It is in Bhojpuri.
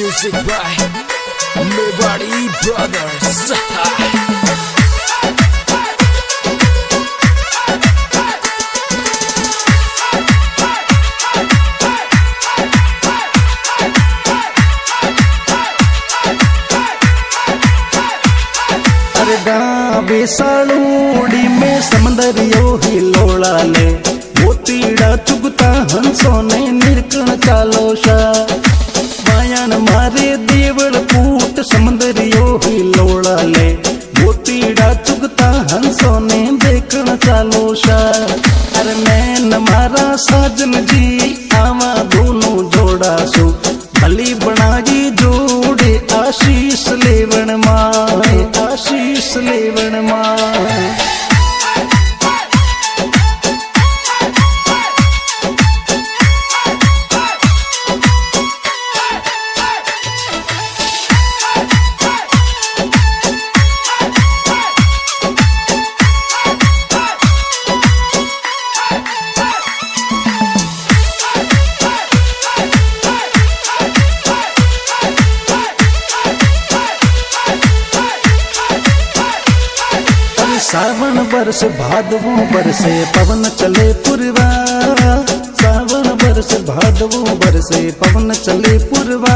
Music by Mewari Brothers. अरे गावे सालूड़ी में समंदरियो ही लोड़ा ले मोतीड़ा चुगता हंसों ने निरकण चालो शा वायन मारे देवल पूट समंदरियो ही लोड़ा ले मोतीड़ा चुगता हंसों ने देखण चालो शा अरे मैं मारा साजन जी आवा दोनों जोड़ा सो भली बनाई जोड़े आशीष लेवण माए आशीष लेवण माए सावन बरस भादवों बरसे पवन चले पुरवा सावन बरस भादवों बरसे पवन चले पुरवा